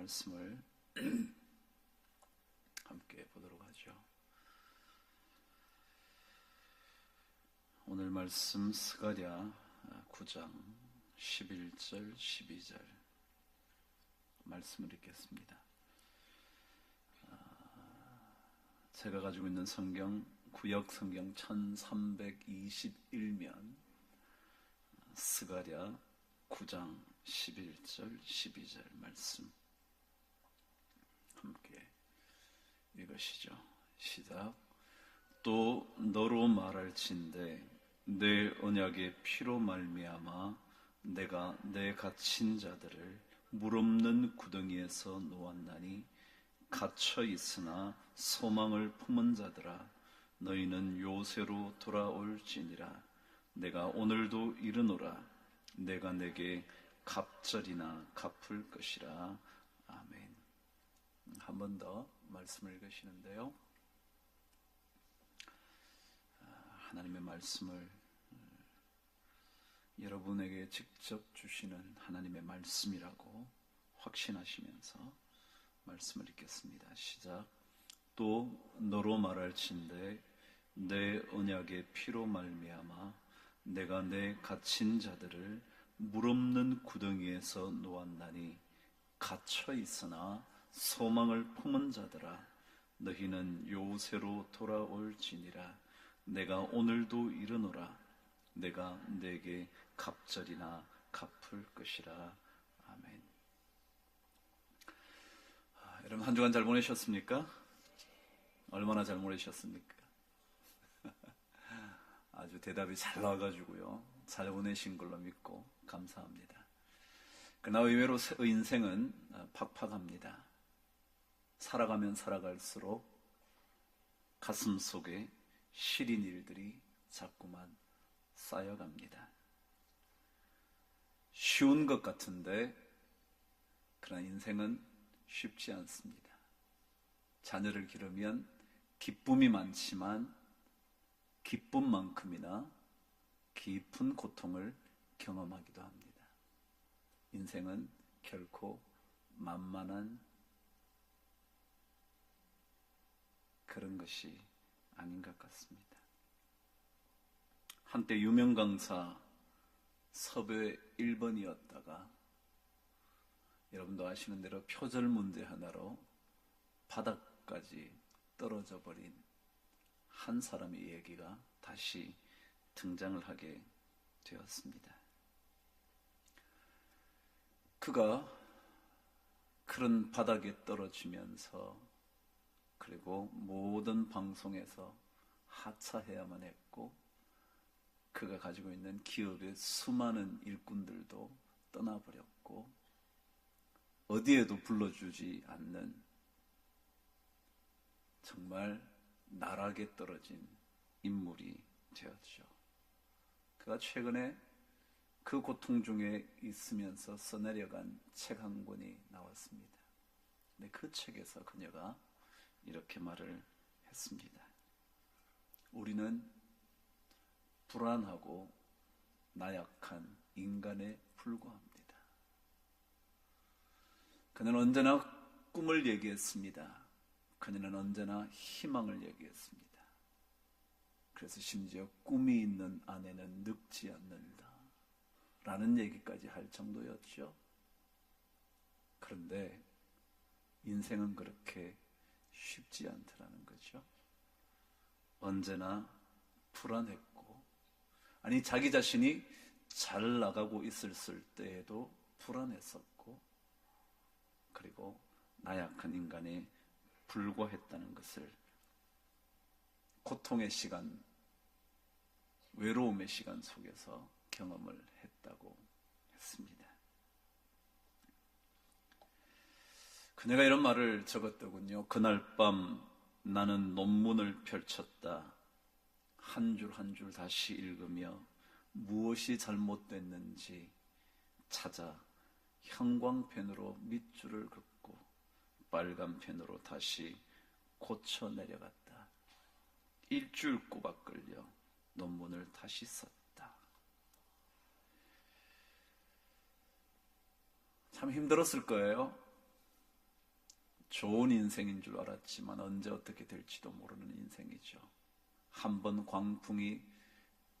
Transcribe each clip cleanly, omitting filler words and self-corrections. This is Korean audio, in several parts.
말씀을 함께 보도록 하죠. 오늘 말씀 스가랴 9장 11절 12절 말씀을 읽겠습니다. 제가 가지고 있는 성경 구역 성경 1321면 스가랴 9장 11절 12절 말씀 함께 읽으시죠. 시작. 또 너로 말할진대 내 언약의 피로 말미암아 내가 내 갇힌 자들을 물 없는 구덩이에서 놓았나니 갇혀 있으나 소망을 품은 자들아 너희는 요새로 돌아올지니라. 내가 오늘도 이르노라. 내가 내게 갑절이나 갚을 것이라. 아멘. 한 번 더 말씀을 읽으시는데요. 하나님의 말씀을 여러분에게 직접 주시는 하나님의 말씀이라고 확신하시면서 말씀을 읽겠습니다. 시작. 또 너로 말할진대 내 언약의 피로 말미암아 내가 내 갇힌 자들을 물 없는 구덩이에서 놓았나니 갇혀 있으나 소망을 품은 자들아 너희는 요새로 돌아올지니라. 내가 오늘도 이르노라. 내가 내게 갑절이나 갚을 것이라. 아멘. 여러분 한 주간 잘 보내셨습니까? 얼마나 잘 보내셨습니까? 아주 대답이 잘 나와가지고요. 잘 보내신 걸로 믿고 감사합니다. 그러나 의외로 인생은 팍팍합니다. 살아가면 살아갈수록 가슴 속에 시린 일들이 자꾸만 쌓여갑니다. 쉬운 것 같은데 그러나 인생은 쉽지 않습니다. 자녀를 기르면 기쁨이 많지만 기쁨만큼이나 깊은 고통을 경험하기도 합니다. 인생은 결코 만만한 그런 것이 아닌 것 같습니다. 한때 유명 강사 섭외 1번이었다가 여러분도 아시는 대로 표절 문제 하나로 바닥까지 떨어져 버린 한 사람의 얘기가 다시 등장을 하게 되었습니다. 그가 그런 바닥에 떨어지면서 그리고 모든 방송에서 하차해야만 했고 그가 가지고 있는 기업의 수많은 일꾼들도 떠나버렸고 어디에도 불러주지 않는 정말 나락에 떨어진 인물이 되었죠. 그가 최근에 그 고통 중에 있으면서 써내려간 책 한 권이 나왔습니다. 근데 그 책에서 그녀가 이렇게 말을 했습니다. 우리는 불안하고 나약한 인간에 불과합니다. 그는 언제나 꿈을 얘기했습니다. 그녀는 언제나 희망을 얘기했습니다. 그래서 심지어 꿈이 있는 아내는 늙지 않는다 라는 얘기까지 할 정도였죠. 그런데 인생은 그렇게 쉽지 않더라는 거죠. 언제나 불안했고 아니 자기 자신이 잘 나가고 있을 때에도 불안했었고 그리고 나약한 인간에 불과했다는 것을 고통의 시간, 외로움의 시간 속에서 경험을 했다고 했습니다. 그녀가 이런 말을 적었더군요. 그날 밤 나는 논문을 펼쳤다. 한 줄 한 줄 다시 읽으며 무엇이 잘못됐는지 찾아 형광펜으로 밑줄을 긋고 빨간 펜으로 다시 고쳐 내려갔다. 일주일 꼬박 걸려 논문을 다시 썼다. 참 힘들었을 거예요. 좋은 인생인 줄 알았지만 언제 어떻게 될지도 모르는 인생이죠. 한번 광풍이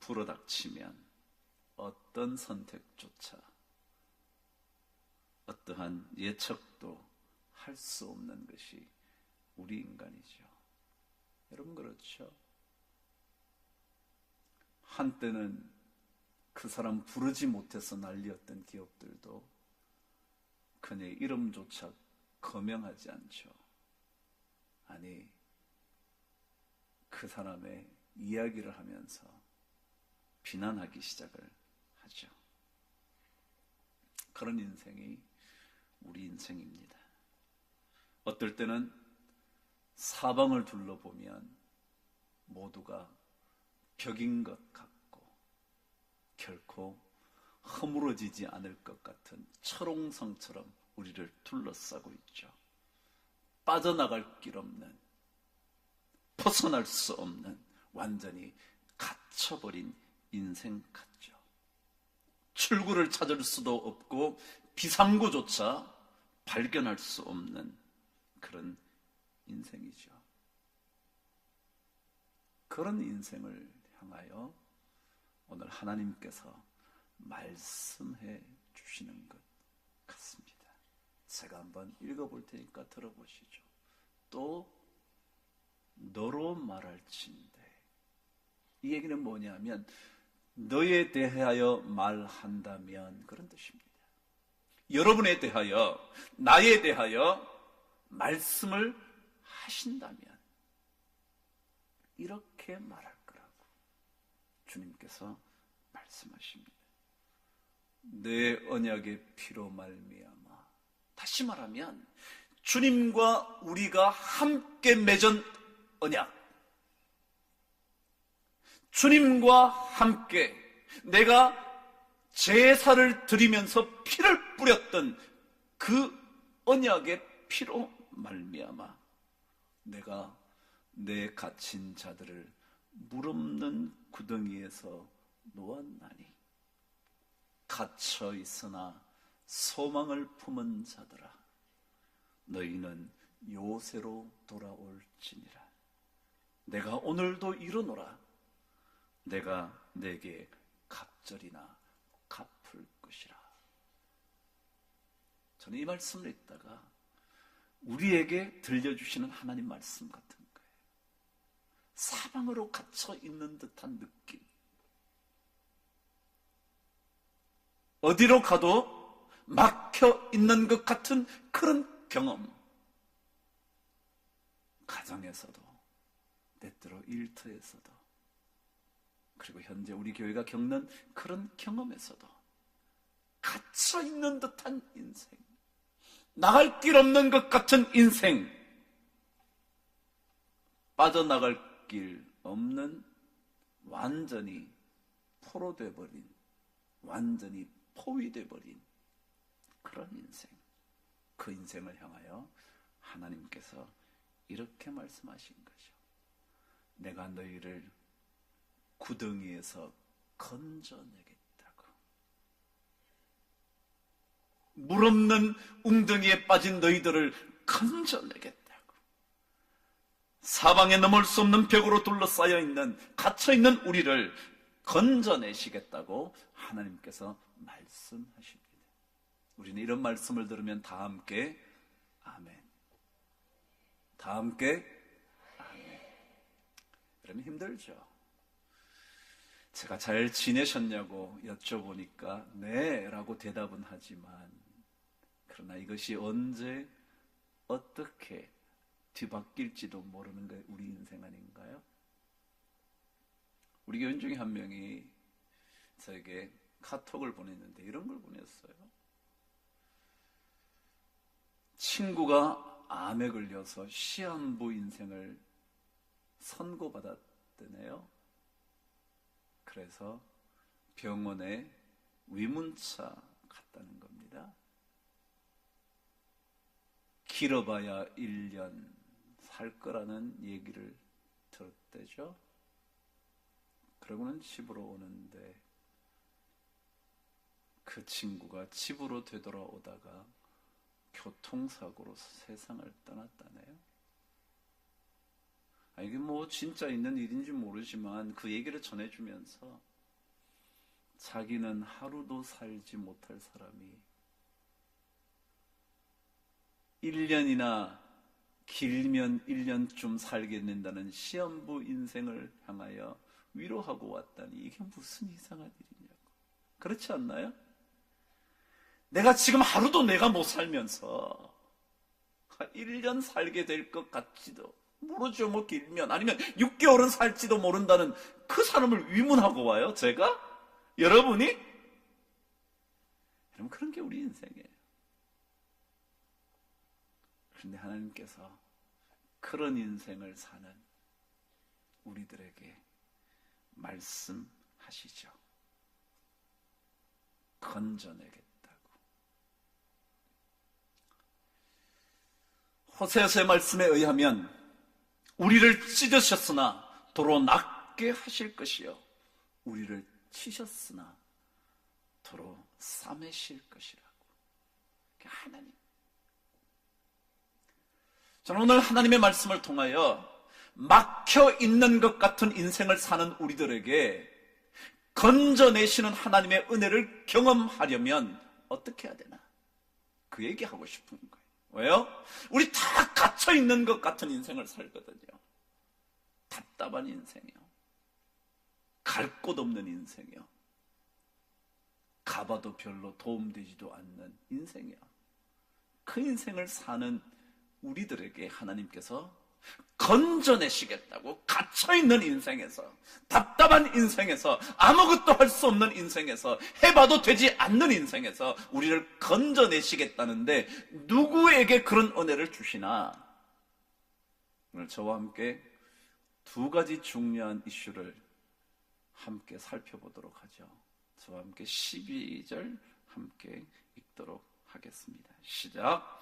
불어닥치면 어떤 선택조차, 어떠한 예측도 할 수 없는 것이 우리 인간이죠. 여러분 그렇죠? 한때는 그 사람 부르지 못해서 난리였던 기업들도 그의 이름조차 거명하지 않죠. 아니, 그 사람의 이야기를 하면서 비난하기 시작을 하죠. 그런 인생이 우리 인생입니다. 어떨 때는 사방을 둘러보면 모두가 벽인 것 같고 결코 허물어지지 않을 것 같은 철옹성처럼 우리를 둘러싸고 있죠. 빠져나갈 길 없는, 벗어날 수 없는, 완전히 갇혀버린 인생 같죠. 출구를 찾을 수도 없고 비상구조차 발견할 수 없는 그런 인생이죠. 그런 인생을 향하여 오늘 하나님께서 말씀해 주시는 것 같습니다. 제가 한번 읽어볼 테니까 들어보시죠. 또 너로 말할진대. 이 얘기는 뭐냐면 너에 대하여 말한다면 그런 뜻입니다. 여러분에 대하여, 나에 대하여 말씀을 하신다면 이렇게 말할 거라고 주님께서 말씀하십니다. 내 언약의 피로 말미암아. 다시 말하면 주님과 우리가 함께 맺은 언약, 주님과 함께 내가 제사를 드리면서 피를 뿌렸던 그 언약의 피로 말미암아 내가 내 갇힌 자들을 물없는 구덩이에서 놓았나니 갇혀 있으나 소망을 품은 자들아 너희는 요새로 돌아올지니라. 내가 오늘도 이르노라. 내가 내게 갑절이나 갚을 것이라. 저는 이 말씀을 읽다가 우리에게 들려주시는 하나님 말씀 같은 거예요. 사방으로 갇혀 있는 듯한 느낌. 어디로 가도 막혀 있는 것 같은 그런 경험. 가정에서도, 때때로 일터에서도, 그리고 현재 우리 교회가 겪는 그런 경험에서도 갇혀 있는 듯한 인생, 나갈 길 없는 것 같은 인생, 빠져나갈 길 없는 완전히 포로돼 버린, 완전히 포위돼 버린 그런 인생, 그 인생을 향하여 하나님께서 이렇게 말씀하신 거죠. 내가 너희를 구덩이에서 건져내겠다고. 물 없는 웅덩이에 빠진 너희들을 건져내겠다고. 사방에 넘을 수 없는 벽으로 둘러싸여 있는, 갇혀 있는 우리를 건져내시겠다고 하나님께서 말씀하십니다. 우리는 이런 말씀을 들으면 다 함께 아멘. 다 함께 아멘. 여러분 힘들죠? 제가 잘 지내셨냐고 여쭤보니까 네 라고 대답은 하지만 그러나 이것이 언제 어떻게 뒤바뀔지도 모르는 게 우리 인생 아닌가요? 우리 교인 중에 한 명이 저에게 카톡을 보냈는데 이런 걸 보냈어요. 친구가 암에 걸려서 시한부 인생을 선고받았대네요. 그래서 병원에 위문차 갔다는 겁니다. 길어봐야 1년 살 거라는 얘기를 들었대죠. 그러고는 집으로 오는데 그 친구가 집으로 되돌아오다가 교통사고로 세상을 떠났다네요. 이게 뭐 진짜 있는 일인지 모르지만 그 얘기를 전해주면서 자기는 하루도 살지 못할 사람이 1년이나 길면 1년쯤 살게 된다는 시한부 인생을 향하여 위로하고 왔다니 이게 무슨 이상한 일이냐고. 그렇지 않나요? 내가 지금 하루도 내가 못 살면서 1년 살게 될 것 같지도 모르죠. 뭐 길면 아니면 6개월은 살지도 모른다는 그 사람을 위문하고 와요. 제가? 여러분이? 여러분 그런 게 우리 인생이에요. 그런데 하나님께서 그런 인생을 사는 우리들에게 말씀하시죠. 건져내겠다고. 호세아서의 말씀에 의하면 우리를 찢으셨으나 도로 낫게 하실 것이요 우리를 치셨으나 도로 싸매실 것이라고. 하나님. 저는 오늘 하나님의 말씀을 통하여 막혀 있는 것 같은 인생을 사는 우리들에게 건져내시는 하나님의 은혜를 경험하려면 어떻게 해야 되나? 그 얘기하고 싶은 거예요. 왜요? 우리 다 갇혀 있는 것 같은 인생을 살거든요. 답답한 인생이요. 갈 곳 없는 인생이요. 가봐도 별로 도움되지도 않는 인생이요. 그 인생을 사는 우리들에게 하나님께서 건져내시겠다고. 갇혀있는 인생에서, 답답한 인생에서, 아무것도 할 수 없는 인생에서, 해봐도 되지 않는 인생에서 우리를 건져내시겠다는데 누구에게 그런 은혜를 주시나? 오늘 저와 함께 두 가지 중요한 이슈를 함께 살펴보도록 하죠. 저와 함께 12절 함께 읽도록 하겠습니다. 시작.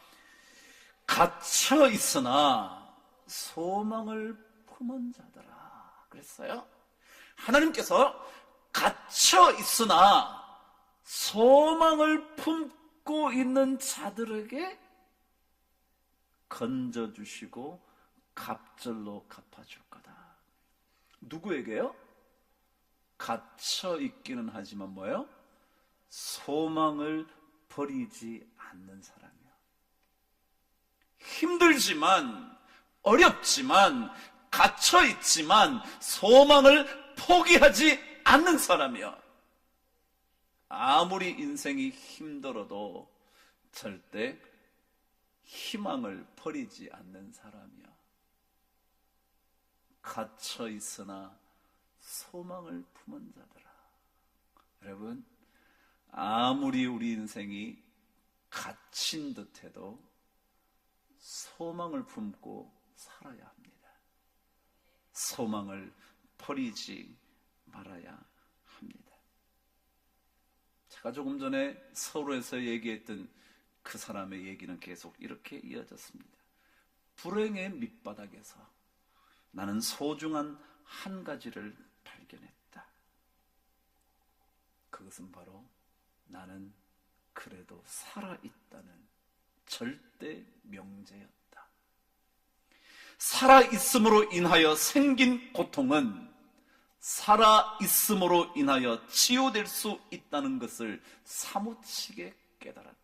갇혀 있으나 소망을 품은 자들아. 그랬어요. 하나님께서 갇혀 있으나 소망을 품고 있는 자들에게 건져주시고 갑절로 갚아줄 거다. 누구에게요? 갇혀 있기는 하지만 뭐예요? 소망을 버리지 않는 사람이요. 힘들지만, 어렵지만, 갇혀 있지만 소망을 포기하지 않는 사람이요. 아무리 인생이 힘들어도 절대 희망을 버리지 않는 사람이요. 갇혀 있으나 소망을 품은 자들아. 여러분, 아무리 우리 인생이 갇힌 듯해도 소망을 품고 살아야 합니다. 소망을 버리지 말아야 합니다. 제가 조금 전에 서울에서 얘기했던 그 사람의 얘기는 계속 이렇게 이어졌습니다. 불행의 밑바닥에서 나는 소중한 한 가지를 발견했다. 그것은 바로 나는 그래도 살아있다는 절대 명제였다. 살아있음으로 인하여 생긴 고통은 살아있음으로 인하여 치유될 수 있다는 것을 사무치게 깨달았다.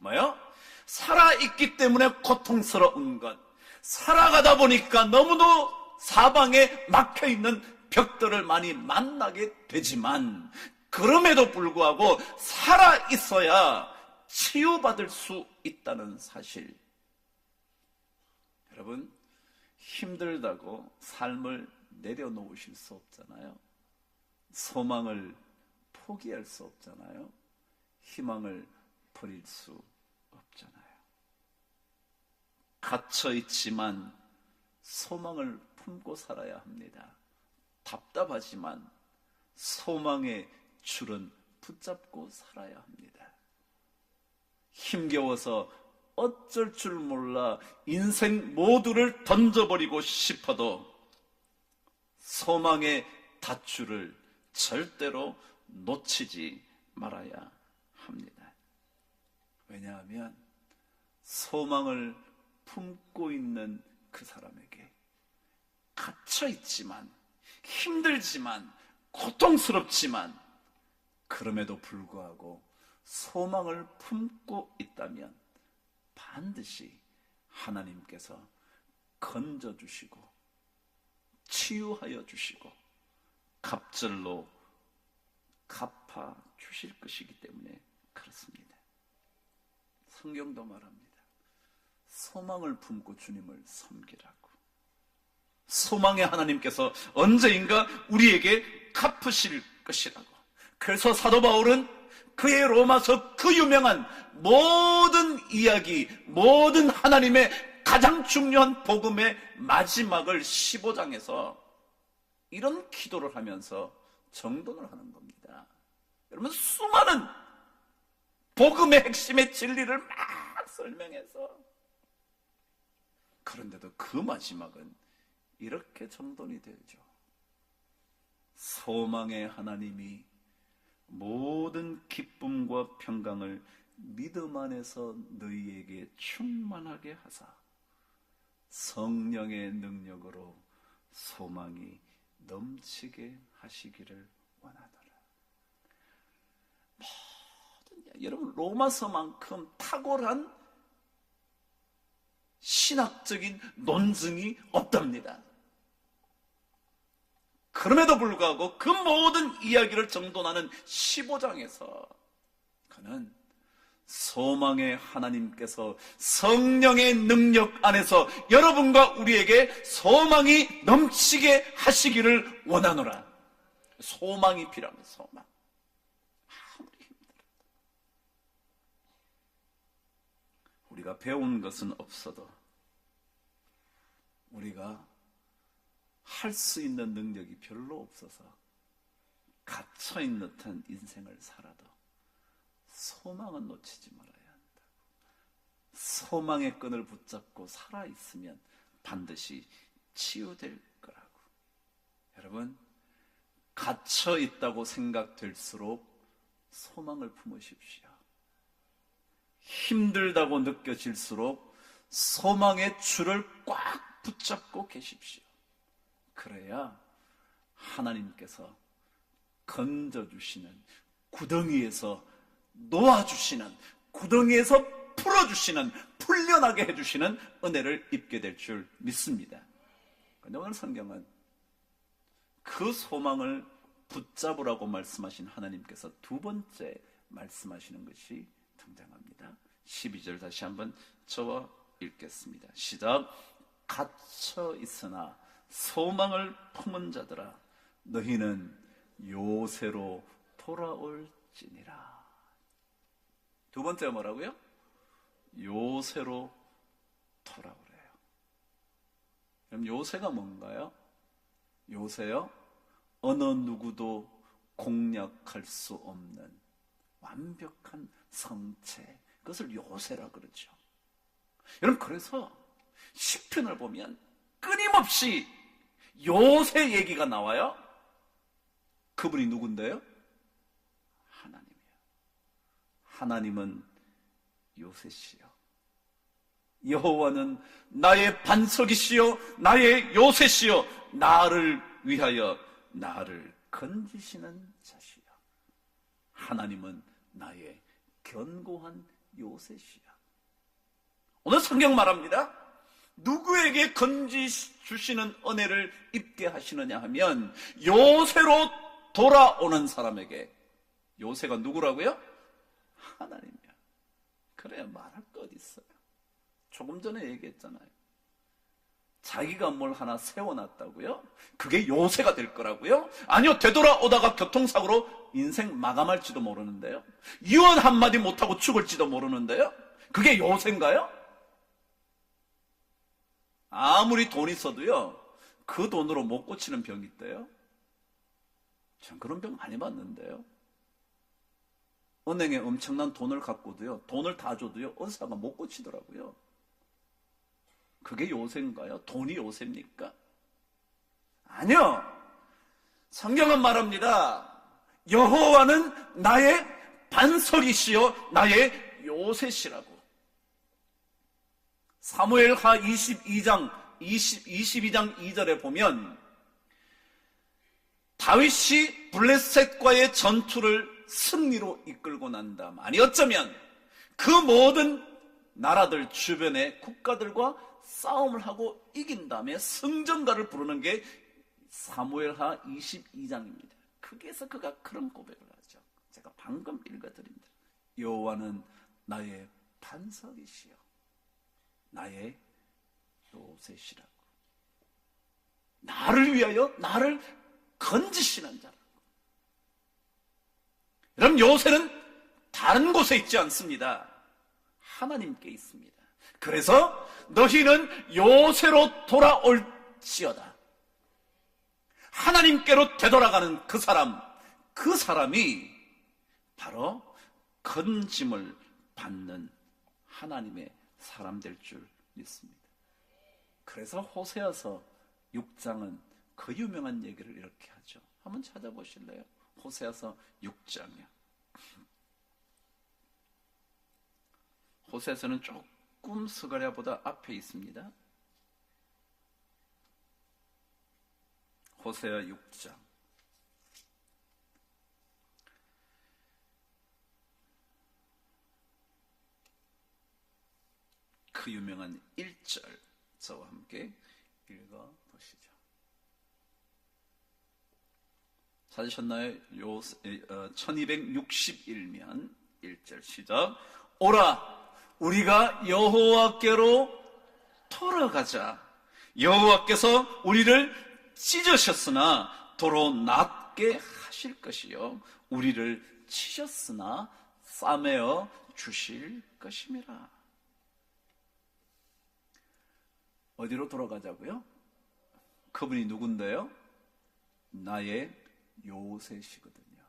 뭐요? 살아있기 때문에 고통스러운 것, 살아가다 보니까 너무도 사방에 막혀있는 벽들을 많이 만나게 되지만 그럼에도 불구하고 살아있어야 치유받을 수 있다는 사실. 여러분, 힘들다고 삶을 내려놓으실 수 없잖아요. 소망을 포기할 수 없잖아요. 희망을 버릴 수 없잖아요. 갇혀있지만 소망을 품고 살아야 합니다. 답답하지만 소망의 줄은 붙잡고 살아야 합니다. 힘겨워서 어쩔 줄 몰라 인생 모두를 던져버리고 싶어도 소망의 닷줄을 절대로 놓치지 말아야 합니다. 왜냐하면 소망을 품고 있는 그 사람에게 갇혀있지만, 힘들지만, 고통스럽지만, 그럼에도 불구하고 소망을 품고 있다면 반드시 하나님께서 건져주시고 치유하여 주시고 갑절로 갚아주실 것이기 때문에 그렇습니다. 성경도 말합니다. 소망을 품고 주님을 섬기라고. 소망의 하나님께서 언제인가 우리에게 갚으실 것이라고. 그래서 사도 바울은 그의 로마서 그 유명한 모든 이야기, 모든 하나님의 가장 중요한 복음의 마지막을 15장에서 이런 기도를 하면서 정돈을 하는 겁니다. 여러분, 수많은 복음의 핵심의 진리를 막 설명해서, 그런데도 그 마지막은 이렇게 정돈이 되죠. 소망의 하나님이 모든 기쁨과 평강을 믿음 안에서 너희에게 충만하게 하사 성령의 능력으로 소망이 넘치게 하시기를 원하노라. 여러분, 로마서만큼 탁월한 신학적인 논증이 없답니다. 그럼에도 불구하고 그 모든 이야기를 정돈하는 15장에서 그는 소망의 하나님께서 성령의 능력 안에서 여러분과 우리에게 소망이 넘치게 하시기를 원하노라. 소망이 필요합니다. 소망. 아무리 힘들어도 우리가 배운 것은 없어도 우리가 할 수 있는 능력이 별로 없어서 갇혀있는 듯한 인생을 살아도 소망은 놓치지 말아야 한다. 소망의 끈을 붙잡고 살아있으면 반드시 치유될 거라고. 여러분, 갇혀있다고 생각될수록 소망을 품으십시오. 힘들다고 느껴질수록 소망의 줄을 꽉 붙잡고 계십시오. 그래야 하나님께서 건져주시는, 구덩이에서 놓아주시는, 구덩이에서 풀어주시는, 풀려나게 해주시는 은혜를 입게 될 줄 믿습니다. 그런데 오늘 성경은 그 소망을 붙잡으라고 말씀하신 하나님께서 두 번째 말씀하시는 것이 등장합니다. 12절 다시 한번 저와 읽겠습니다. 시작. 갇혀 있으나 소망을 품은 자들아, 너희는 요새로 돌아올지니라. 두 번째가 뭐라고요? 요새로 돌아오래요. 그럼 요새가 뭔가요? 요새요? 어느 누구도 공략할 수 없는 완벽한 성체, 그것을 요새라 그러죠. 여러분, 그래서 시편을 보면 끊임없이 요새 얘기가 나와요. 그분이 누군데요? 하나님이에요. 하나님은 요새시요, 여호와는 나의 반석이시요 나의 요새시요 나를 위하여 나를 건지시는 자시요. 하나님은 나의 견고한 요새시요. 오늘 성경 말합니다. 누구에게 건지주시는 은혜를 입게 하시느냐 하면 요새로 돌아오는 사람에게. 요새가 누구라고요? 하나님이야. 그래야 말할 거 어디 있어요. 조금 전에 얘기했잖아요. 자기가 뭘 하나 세워놨다고요? 그게 요새가 될 거라고요? 아니요, 되돌아오다가 교통사고로 인생 마감할지도 모르는데요. 유언 한마디 못하고 죽을지도 모르는데요. 그게 요새인가요? 아무리 돈 있어도요, 그 돈으로 못 고치는 병이 있대요. 전 그런 병 많이 봤는데요. 은행에 엄청난 돈을 갖고도요, 돈을 다 줘도요, 의사가 못 고치더라고요. 그게 요새인가요? 돈이 요새입니까? 아니요. 성경은 말합니다. 여호와는 나의 반석이시요 나의 요새시라고. 사무엘하 22장 2절에 보면 다윗이 블레셋과의 전투를 승리로 이끌고 난 다음, 아니 어쩌면 그 모든 나라들 주변의 국가들과 싸움을 하고 이긴 다음에 승전가를 부르는 게 사무엘하 22장입니다. 거기에서 그가 그런 고백을 하죠. 제가 방금 읽어드린 대로 여호와는 나의 반석이시여 나의 요새시라고, 나를 위하여 나를 건지시는 자라고. 여러분, 요새는 다른 곳에 있지 않습니다. 하나님께 있습니다. 그래서 너희는 요새로 돌아올지어다. 하나님께로 되돌아가는 그 사람이 바로 건짐을 받는 하나님의 사람 될 줄 믿습니다. 그래서 호세아서 6장은 그 유명한 얘기를 이렇게 하죠. 한번 찾아보실래요? 호세아서 6장이요. 호세아서는 조금 스가랴보다 앞에 있습니다. 호세아 6장 그 유명한 1절 저와 함께 읽어보시죠. 찾으셨나요? 1261면 1절 시작. 오라 우리가 여호와께로 돌아가자. 여호와께서 우리를 찢으셨으나 도로 낫게 하실 것이요 우리를 치셨으나 싸매어 주실 것임이라. 어디로 돌아가자고요? 그분이 누군데요? 나의 요새시거든요.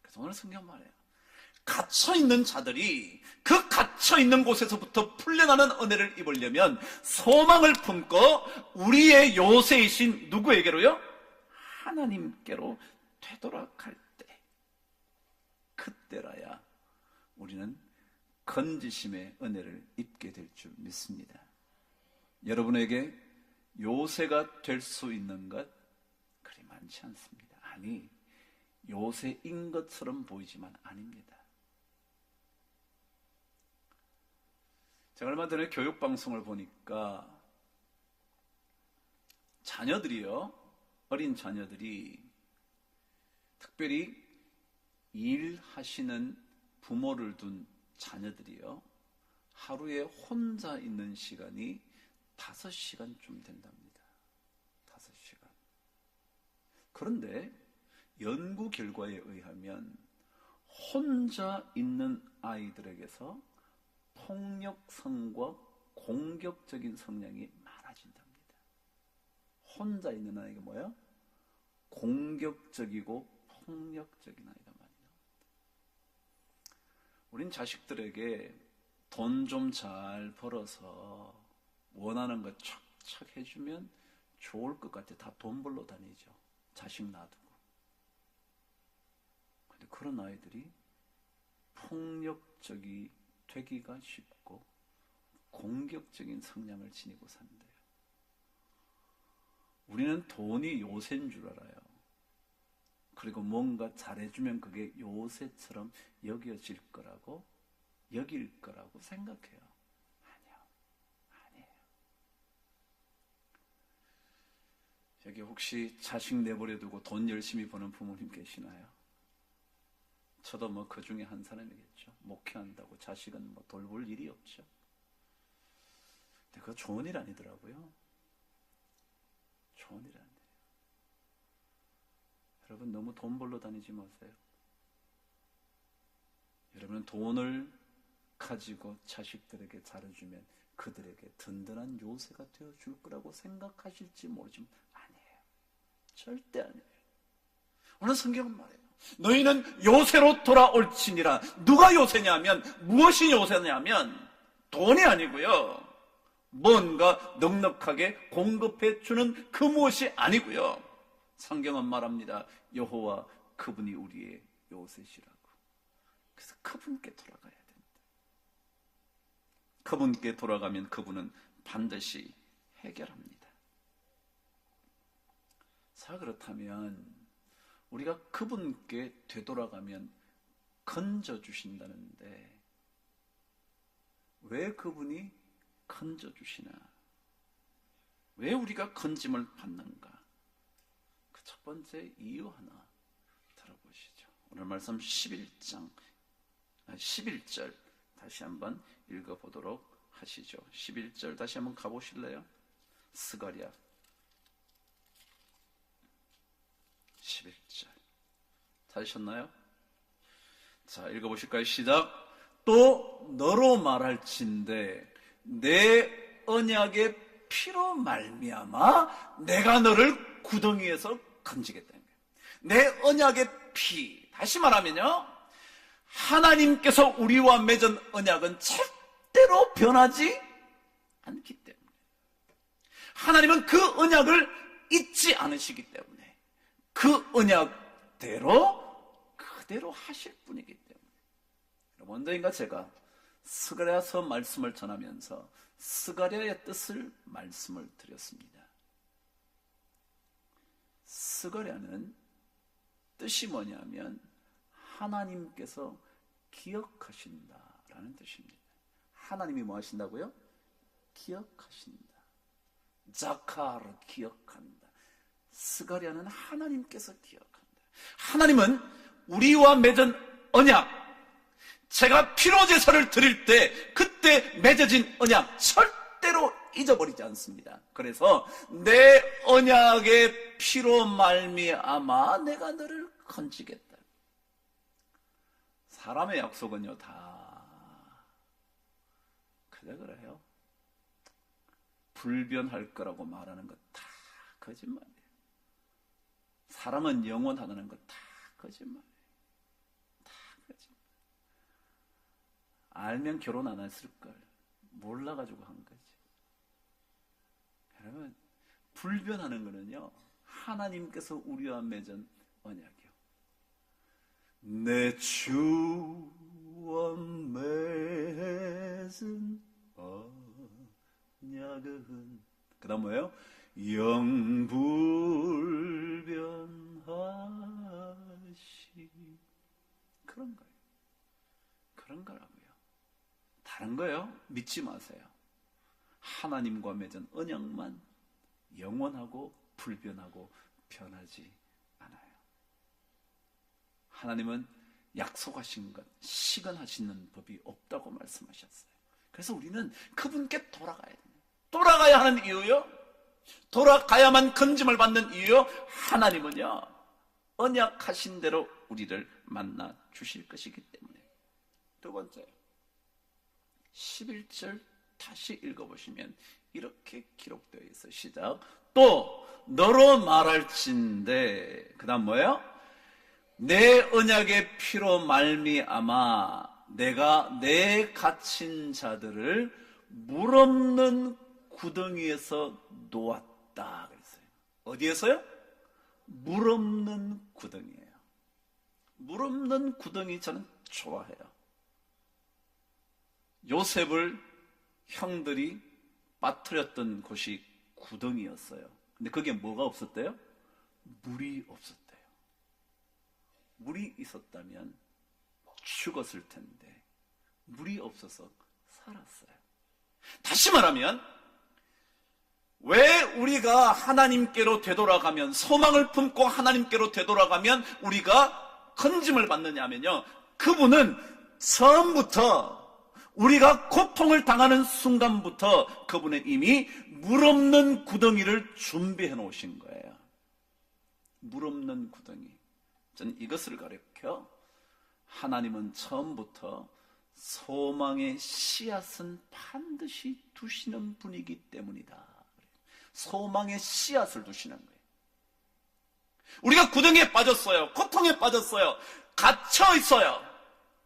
그래서 오늘 성경 말해요. 갇혀있는 자들이 그 갇혀있는 곳에서부터 풀려나는 은혜를 입으려면 소망을 품고 우리의 요새이신 누구에게로요? 하나님께로 되돌아갈 때, 그때라야 우리는 건지심의 은혜를 입게 될 줄 믿습니다. 여러분에게 요새가 될 수 있는 것 그리 많지 않습니다. 아니, 요새인 것처럼 보이지만 아닙니다. 제가 얼마 전에 교육방송을 보니까 어린 자녀들이 특별히 일하시는 부모를 둔 자녀들이요, 하루에 혼자 있는 시간이 5시간쯤 된답니다. 5시간. 그런데 연구 결과에 의하면 혼자 있는 아이들에게서 폭력성과 공격적인 성향이 많아진답니다. 혼자 있는 아이가 뭐야? 공격적이고 폭력적인 아이가 많이 나옵니다. 우린 자식들에게 돈 좀 잘 벌어서 원하는 거 척척 해주면 좋을 것 같아. 다 돈 벌러 다니죠. 자식 놔두고. 근데 그런 아이들이 폭력적이 되기가 쉽고 공격적인 성향을 지니고 산대요. 우리는 돈이 요새인 줄 알아요. 그리고 뭔가 잘해주면 그게 요새처럼 여길 거라고 생각해요. 여기 혹시 자식 내버려 두고 돈 열심히 버는 부모님 계시나요? 저도 뭐 그 중에 한 사람이겠죠. 목회한다고 자식은 뭐 돌볼 일이 없죠. 근데 그거 좋은 일 아니더라고요. 좋은 일 아니에요. 여러분 너무 돈 벌러 다니지 마세요. 여러분은 돈을 가지고 자식들에게 잘해주면 그들에게 든든한 요새가 되어줄 거라고 생각하실지 모르지만 아니에요. 절대 아니에요. 오늘 성경은 말해요. 너희는 요새로 돌아올지니라. 누가 요새냐면, 무엇이 요새냐면 돈이 아니고요, 뭔가 넉넉하게 공급해주는 그 무엇이 아니고요, 성경은 말합니다. 여호와 그분이 우리의 요새시라고. 그래서 그분께 돌아가야 됩니다. 그분께 돌아가면 그분은 반드시 해결합니다. 자, 그렇다면 우리가 그분께 되돌아가면 건져주신다는데 왜 그분이 건져주시나? 왜 우리가 건짐을 받는가? 그 첫 번째 이유 하나 들어보시죠. 오늘 말씀 11절 다시 한번 읽어보도록 하시죠. 11절 다시 한번 가보실래요? 스가랴 11절 찾으셨나요? 자, 읽어보실까요? 시작. 또 너로 말할진대 내 언약의 피로 말미암아 내가 너를 구덩이에서 건지겠다는 거예요. 내 언약의 피. 다시 말하면요, 하나님께서 우리와 맺은 언약은 절대로 변하지 않기 때문에, 하나님은 그 언약을 잊지 않으시기 때문에 그 언약대로 그대로 하실 분이기 때문에. 먼저인가 제가 스가랴서 말씀을 전하면서 스가랴의 뜻을 말씀을 드렸습니다. 스가랴는 뜻이 뭐냐면 하나님께서 기억하신다라는 뜻입니다. 하나님이 뭐 하신다고요? 기억하신다. 자카르 기억한다. 스가랴는 하나님께서 기억한다. 하나님은 우리와 맺은 언약, 제가 피로제사를 드릴 때 그때 맺어진 언약 절대로 잊어버리지 않습니다. 그래서 내 언약의 피로 말미암아 내가 너를 건지겠다. 사람의 약속은요 다 그래요. 불변할 거라고 말하는 것 다 거짓말이에요. 사랑은 영원하다는 것 다 거짓말이에요. 다 거짓말. 알면 결혼 안 했을 걸 몰라가지고 한 거지. 여러분, 불변하는 거는요 하나님께서 우리와 맺은 언약이요. 내 주와 맺은 언약은 그 다음 뭐예요? 영불변하시. 그런 거예요. 그런 거라고요. 다른 거요 믿지 마세요. 하나님과 맺은 언약만 영원하고 불변하고 변하지 않아요. 하나님은 약속하신 것, 시건하시는 법이 없다고 말씀하셨어요. 그래서 우리는 그분께 돌아가야 됩니다. 돌아가야 하는 이유요? 돌아가야만 건짐을 받는 이유요? 하나님은요 언약하신 대로 우리를 만나 주실 것이기 때문에. 두 번째 11절 다시 읽어보시면 이렇게 기록되어 있어요. 시작. 또 너로 말할진대 그 다음 뭐예요? 내 언약의 피로 말미암아 내가 내 갇힌 자들을 물 없는 구덩이에서 놓았다 그랬어요. 어디에서요? 물 없는 구덩이에요. 물 없는 구덩이 저는 좋아해요. 요셉을 형들이 빠뜨렸던 곳이 구덩이였어요. 근데 거기에 뭐가 없었대요? 물이 없었대요. 물이 있었다면 죽었을 텐데 물이 없어서 살았어요. 다시 말하면 왜 우리가 하나님께로 되돌아가면, 소망을 품고 하나님께로 되돌아가면 우리가 건짐을 받느냐 하면요, 그분은 처음부터 우리가 고통을 당하는 순간부터 그분은 이미 물 없는 구덩이를 준비해 놓으신 거예요. 물 없는 구덩이. 저는 이것을 가르쳐 하나님은 처음부터 소망의 씨앗은 반드시 두시는 분이기 때문이다. 소망의 씨앗을 두시는 거예요. 우리가 구덩이에 빠졌어요. 고통에 빠졌어요. 갇혀 있어요.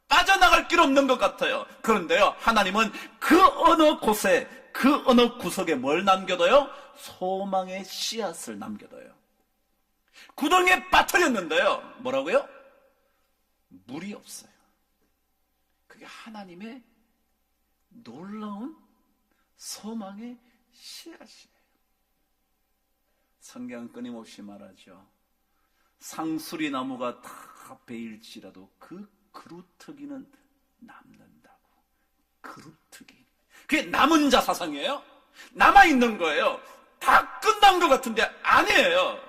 빠져나갈 길 없는 것 같아요. 그런데요, 하나님은 그 어느 곳에, 그 어느 구석에 뭘 남겨둬요? 소망의 씨앗을 남겨둬요. 구덩이에 빠뜨렸는데요, 뭐라고요? 물이 없어요. 그게 하나님의 놀라운 소망의 씨앗이에요. 성경은 끊임없이 말하죠. 상수리 나무가 다 베일지라도 그 그루터기는 남는다고. 그루터기. 그게 남은 자 사상이에요? 남아있는 거예요. 다 끝난 것 같은데 아니에요.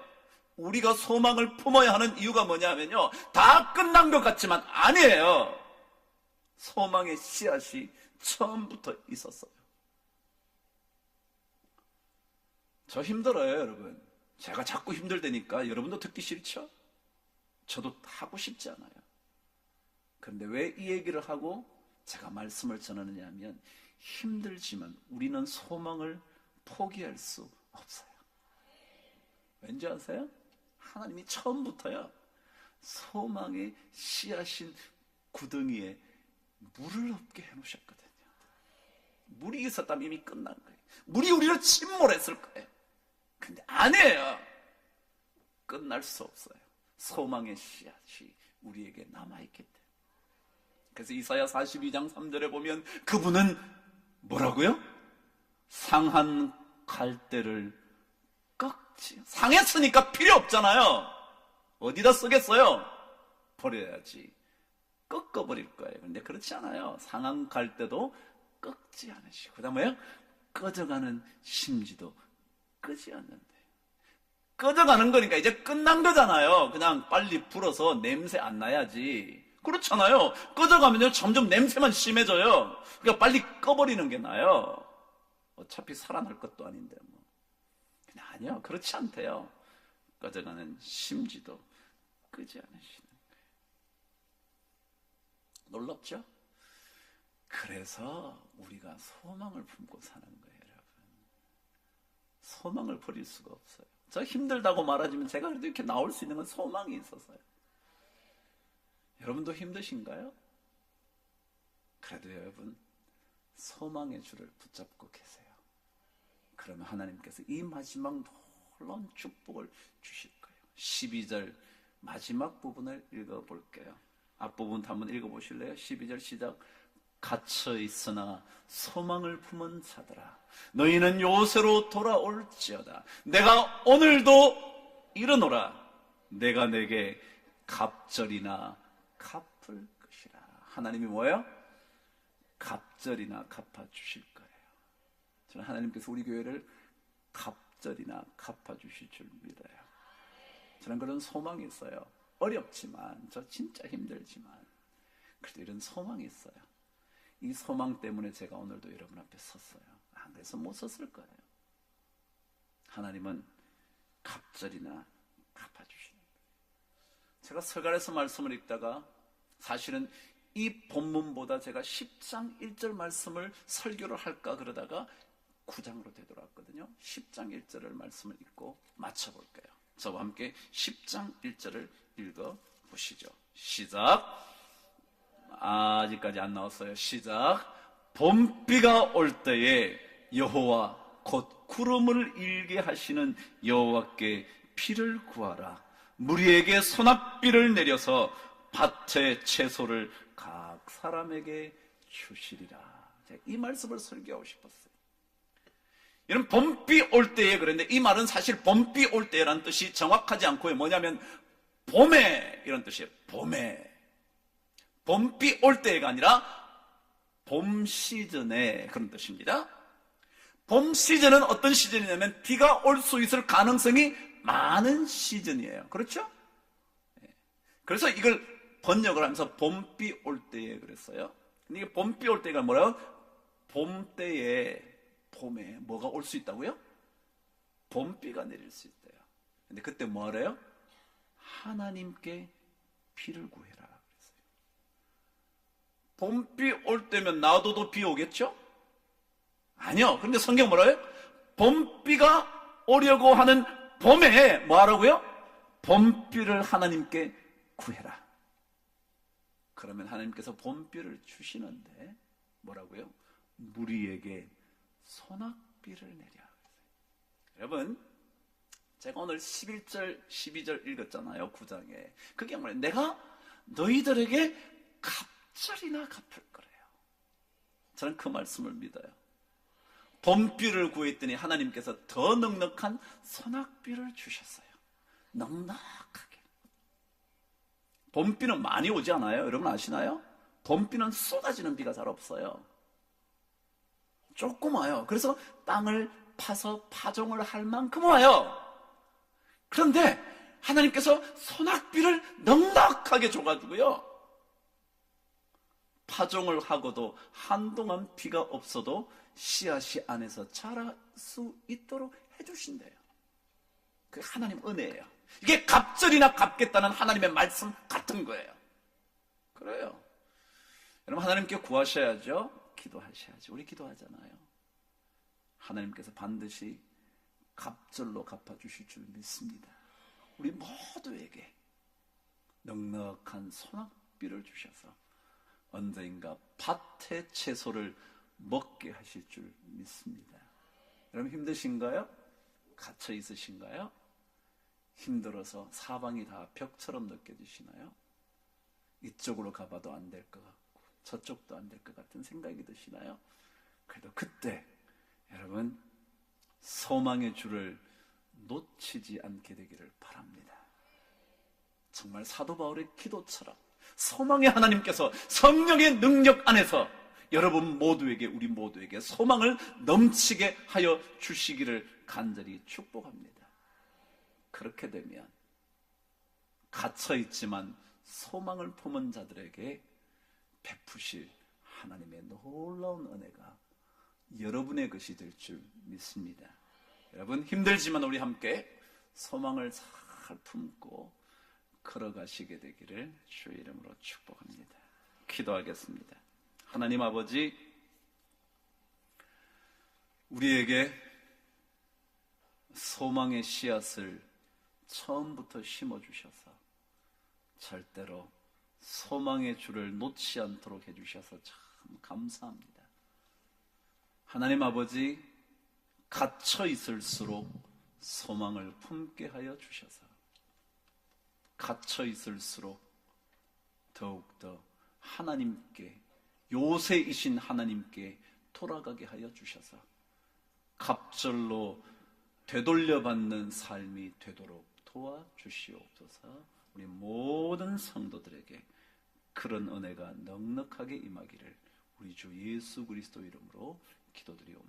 우리가 소망을 품어야 하는 이유가 뭐냐면요, 다 끝난 것 같지만 아니에요. 소망의 씨앗이 처음부터 있었어요. 저 힘들어요, 여러분. 제가 자꾸 힘들다니까 여러분도 듣기 싫죠? 저도 하고 싶지 않아요. 그런데 왜 이 얘기를 하고 제가 말씀을 전하느냐 하면, 힘들지만 우리는 소망을 포기할 수 없어요. 왠지 아세요? 하나님이 처음부터요, 소망의 씨앗인 구덩이에 물을 없게 해놓으셨거든요. 물이 있었다면 이미 끝난 거예요. 물이 우리를 침몰했을 거예요. 근데 아니에요. 끝날 수 없어요. 소망의 씨앗이 우리에게 남아있기 때문에. 그래서 이사야 42장 3절에 보면 그분은 뭐라고요? 상한 갈대를 꺾지. 상했으니까 필요 없잖아요. 어디다 쓰겠어요? 버려야지. 꺾어버릴 거예요. 근데 그렇지 않아요. 상한 갈대도 꺾지 않으시고, 그 다음에 꺼져가는 심지도 끄지 않는데. 꺼져가는 거니까 이제 끝난 거잖아요. 그냥 빨리 불어서 냄새 안 나야지. 그렇잖아요. 꺼져가면요 점점 냄새만 심해져요. 그러니까 빨리 꺼버리는 게 나아요. 어차피 살아날 것도 아닌데 뭐. 근데 아니요, 그렇지 않대요. 꺼져가는 심지도 끄지 않으시는 거예요. 놀랍죠? 그래서 우리가 소망을 품고 사는 거예요, 여러분. 소망을 버릴 수가 없어요. 저 힘들다고 말하지만 제가 그래도 이렇게 나올 수 있는 건 소망이 있어서요. 여러분도 힘드신가요? 그래도 여러분, 소망의 줄을 붙잡고 계세요. 그러면 하나님께서 이 마지막 놀라운 축복을 주실 거예요. 12절 마지막 부분을 읽어볼게요. 앞부분 한번 읽어보실래요? 12절 시작. 갇혀 있으나 소망을 품은 자들아, 너희는 요새로 돌아올지어다. 내가 오늘도 이르노라. 내가 내게 갑절이나 갚을 것이라. 하나님이 뭐예요? 갑절이나 갚아주실 거예요. 저는 하나님께서 우리 교회를 갑절이나 갚아주실 줄 믿어요. 저는 그런 소망이 있어요. 어렵지만, 저 진짜 힘들지만 그래도 이런 소망이 있어요. 이 소망 때문에 제가 오늘도 여러분 앞에 섰어요. 안 그래서 못 섰을 거예요. 하나님은 갑절이나 갚아주시는 거예요. 제가 서갈에서 말씀을 읽다가 사실은 이 본문보다 제가 10장 1절 말씀을 설교를 할까 그러다가 9장으로 되돌아왔거든요. 10장 1절을 말씀을 읽고 맞춰볼게요. 저와 함께 10장 1절을 읽어보시죠. 시작. 아직까지 안 나왔어요. 시작. 봄비가 올 때에 여호와 곧 구름을 일게 하시는 여호와께 비를 구하라. 무리에게 소낙비를 내려서 밭의 채소를 각 사람에게 주시리라. 제가 이 말씀을 설교하고 싶었어요. 이런 봄비 올 때에 그랬는데, 이 말은 사실 봄비 올 때라는 뜻이 정확하지 않고요. 뭐냐면 봄에 이런 뜻이에요. 봄에. 봄비 올 때가 아니라 봄 시즌에 그런 뜻입니다. 봄 시즌은 어떤 시즌이냐면 비가 올 수 있을 가능성이 많은 시즌이에요. 그렇죠? 그래서 이걸 번역을 하면서 봄비 올 때에 그랬어요. 근데 이게 봄비 올 때가 뭐라고? 봄 때에, 봄에 뭐가 올 수 있다고요? 봄비가 내릴 수 있대요. 근데 그때 뭐 하래요? 하나님께 비를 구해라 그랬어요. 봄비 올 때면 나도도 비 오겠죠? 아니요. 근데 성경 뭐라고요? 봄비가 오려고 하는 봄에 뭐 하라고요? 봄비를 하나님께 구해라. 그러면 하나님께서 봄비를 주시는데 뭐라고요? 무리에게 소낙비를 내려. 여러분, 제가 오늘 11절, 12절 읽었잖아요. 9장에. 그게 뭐예요? 내가 너희들에게 갑절이나 갚을 거래요. 저는 그 말씀을 믿어요. 봄비를 구했더니 하나님께서 더 넉넉한 소낙비를 주셨어요. 넉넉하게. 봄비는 많이 오지 않아요? 여러분 아시나요? 봄비는 쏟아지는 비가 잘 없어요. 조금 와요. 그래서 땅을 파서 파종을 할 만큼 와요. 그런데 하나님께서 소낙비를 넉넉하게 줘가지고요, 파종을 하고도 한동안 비가 없어도 씨앗이 안에서 자랄 수 있도록 해주신대요. 그게 하나님 은혜예요. 이게 갑절이나 갚겠다는 하나님의 말씀 같은 거예요. 그래요. 여러분 하나님께 구하셔야죠. 기도하셔야죠. 우리 기도하잖아요. 하나님께서 반드시 갑절로 갚아주실 줄 믿습니다. 우리 모두에게 넉넉한 소낙비를 주셔서 언젠가 밭의 채소를 먹게 하실 줄 믿습니다. 여러분 힘드신가요? 갇혀 있으신가요? 힘들어서 사방이 다 벽처럼 느껴지시나요? 이쪽으로 가봐도 안 될 것 같고 저쪽도 안 될 것 같은 생각이 드시나요? 그래도 그때 여러분 소망의 줄을 놓치지 않게 되기를 바랍니다. 정말 사도 바울의 기도처럼 소망의 하나님께서 성령의 능력 안에서 여러분 모두에게, 우리 모두에게 소망을 넘치게 하여 주시기를 간절히 축복합니다. 그렇게 되면 갇혀있지만 소망을 품은 자들에게 베푸실 하나님의 놀라운 은혜가 여러분의 것이 될 줄 믿습니다. 여러분 힘들지만 우리 함께 소망을 잘 품고 걸어가시게 되기를 주의 이름으로 축복합니다. 기도하겠습니다. 하나님 아버지, 우리에게 소망의 씨앗을 처음부터 심어주셔서 절대로 소망의 줄을 놓지 않도록 해주셔서 참 감사합니다. 하나님 아버지, 갇혀 있을수록 소망을 품게 하여 주셔서 갇혀 있을수록 더욱더 하나님께, 요새이신 하나님께 돌아가게 하여 주셔서 갑절로 되돌려받는 삶이 되도록 도와주시옵소서. 우리 모든 성도들에게 그런 은혜가 넉넉하게 임하기를 우리 주 예수 그리스도 이름으로 기도드리옵나이다.